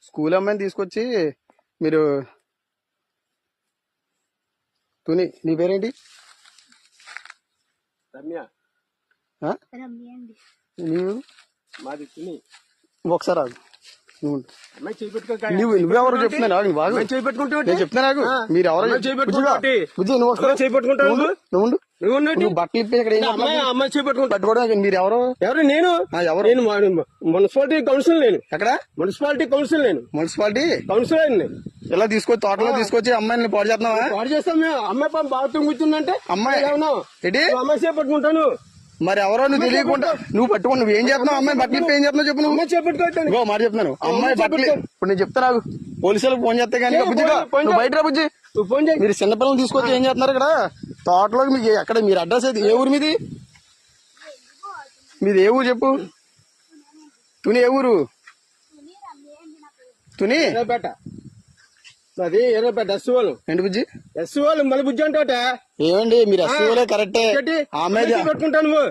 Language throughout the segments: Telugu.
స్కూల్ అమ్మాయిని తీసుకొచ్చి మీరు తుని నీ పేరేంటి? రమ్య. నీవు? మాది తుని. ఒకసారి ఆగు. నువ్వెవరు చెప్తున్నా నేను చెప్తున్నా నాకు మీరు ఎవరో నువ్వు బట్టలు ఇప్పి ఇక్కడ అమ్మాయి చేపట్టుకుంటా పట్టుకోవడం మీరు ఎవరు? ఎవరు? నేను మున్సిపాలిటీ కౌన్సిల్. నేను ఎక్కడ? Municipality council. నేను మున్సిపాలిటీ కౌన్సిలర్. ఇలా తీసుకొచ్చి తోటలో తీసుకొచ్చి అమ్మాయిని పాడు చేస్తున్నావా? పాడు చేస్తాం మేము. అమ్మాయి బాత్రూమ్ కూర్చుందంటే అమ్మాయి ఏంటి అమ్మాయి చేపట్టుకుంటాను. మరి ఎవరో నువ్వు తెలియకుండా నువ్వు పట్టుకుని నువ్వు ఏం చేస్తున్నావు? అమ్మాయి బట్టలు ఏం చేస్తున్నావు చెప్పు. నువ్వు చేపట్టుకో మాట చెప్తున్నాను. అమ్మాయి బట్టలు ఇప్పుడు నేను చెప్తా నాకు పోలీసులకు ఫోన్ చేస్తే కానీ నువ్వు బయట రా బుజ్జి. మీరు చిన్నపిల్లలు తీసుకొచ్చి ఏం చేస్తున్నారు ఇక్కడ తోటలో? మీకు ఎక్కడ మీరు అడ్రస్ అయితే ఏ ఊరు మీది? మీది ఏ ఊరు చెప్పు. తుని ఏ ఊరు? తుని అది ఎర్రపేట ఎస్సీఓలు. ఏంటి బుజ్జి? ఎస్సీఓలు మళ్ళీ బుజ్జి అంటే ఏమండి మీరు ఎస్సీఓలే కరెక్టే. అమ్మాయి పట్టుకుంటాను నువ్వు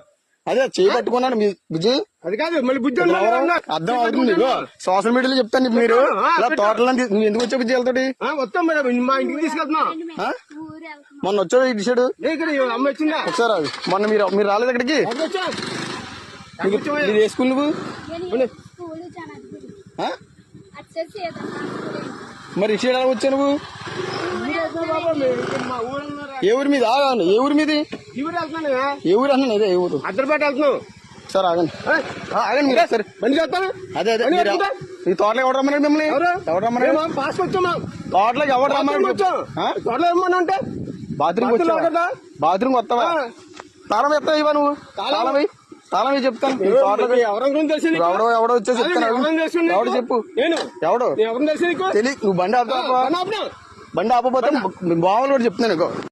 అదే చేయి పట్టుకున్నాను మీ బుజ్జి. అది కాదు మళ్ళీ బుజ్జి అర్థం అవుతుంది. సోషల్ మీడియాలో చెప్తాను మీరు ఇలా తోటలో నువ్వు ఎందుకు వచ్చావు బుజ్జి? వెళ్తాడు వస్తాం మేడం మా ఇంటికి తీసుకెళ్తున్నాం. మొన్న వచ్చావు ఇటు సైడ్ అమ్మాయి వచ్చిందా? ఒకసారి అది మొన్న మీరు రాలేదు అక్కడికి? మీరు ఏ స్కూల్ నువ్వు? మరి ఇటు సైడ్ ఎలా వచ్చావు నువ్వు? ఏ ఊరి మీద? ఏ ఊరి మీది? ఏ ఊరు అన్నా ఇదే ఏ ఊరు? అద్దరిపేట వెళ్తున్నావు. సార్ ఆగండి ఆగండి మీరా సరే బండి చేస్తాను. అదే అదే ఈ తోటలోకి ఎవరు రమ్మన్నాడు మిమ్మల్ని? ఎవరు రమ్మన్నాడు? పాస్ వచ్చామా? తోటలోకి ఎవరు రమ్మన్నాడు? తోటలో ఏమన్నా అంటే బాత్రూమ్ వచ్చావా? బాత్రూమ్ వస్తావా? తాళం ఎత్తావా ఇవా నువ్వు? తాళం చెప్తాను. ఎవడో వచ్చేసి చెప్తాను. ఎవడు చెప్పు ఎవడో తెలియదు. నువ్వు బండి ఆపుతావా? బండి ఆపపోతే బావలు కూడా చెప్తున్నాను.